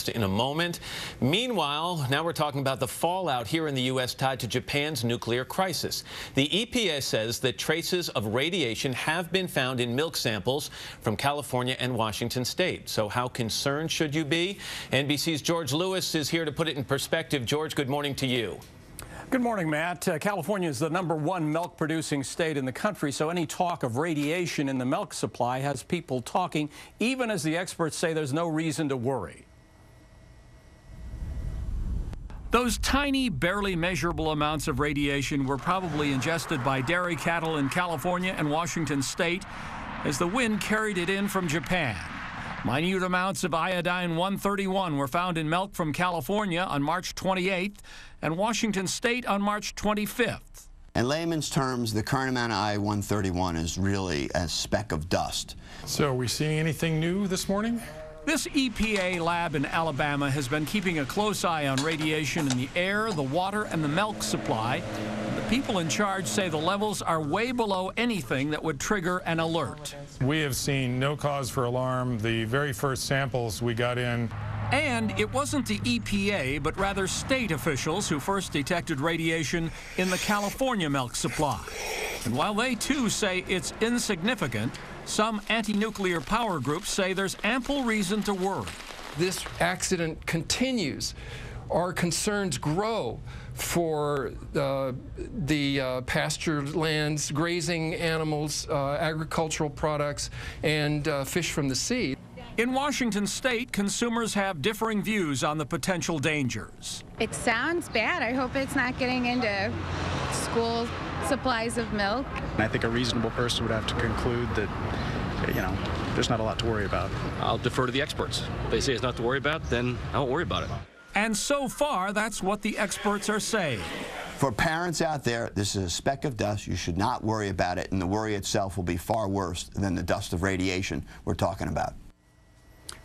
details in a moment. Meanwhile, now we're talking about the fallout here in the U.S. tied to Japan's nuclear crisis. The EPA says that traces of radiation have been found in milk samples from California and Washington state. So how concerned should you be? NBC's George Lewis is here to put it in perspective. George, good morning to you. Good morning, Matt. California is the #1 milk-producing state in the country, so any talk of radiation in the milk supply has people talking, even as the experts say there's no reason to worry. Those tiny, barely measurable amounts of radiation were probably ingested by dairy cattle in California and Washington state as the wind carried it in from Japan. Minute amounts of iodine-131 were found in milk from California on March 28th and Washington state on March 25th. In layman's terms, the current amount of I-131 is really a speck of dust. So are we seeing anything new this morning? This EPA lab in Alabama has been keeping a close eye on radiation in the air, the water, and the milk supply. The people in charge say the levels are way below anything that would trigger an alert. We have seen no cause for alarm. The very first samples we got in. And it wasn't the EPA, but rather state officials who first detected radiation in the California milk supply. And while they too say it's insignificant, some anti-nuclear power groups say there's ample reason to worry. This accident continues. Our concerns grow for the pasture lands, grazing animals, agricultural products, and fish from the sea. In Washington state, consumers have differing views on the potential dangers. It sounds bad. I hope it's not getting into school supplies of milk. I think a reasonable person would have to conclude that, there's not a lot to worry about. I'll defer to the experts. If they say it's not to worry about, then I won't worry about it. And so far, that's what the experts are saying. For parents out there, this is a speck of dust. You should not worry about it, and the worry itself will be far worse than the dust of radiation we're talking about.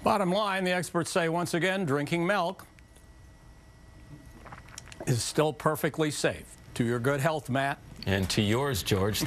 Bottom line, the experts say, once again, drinking milk is still perfectly safe. To your good health, Matt. And to yours, George.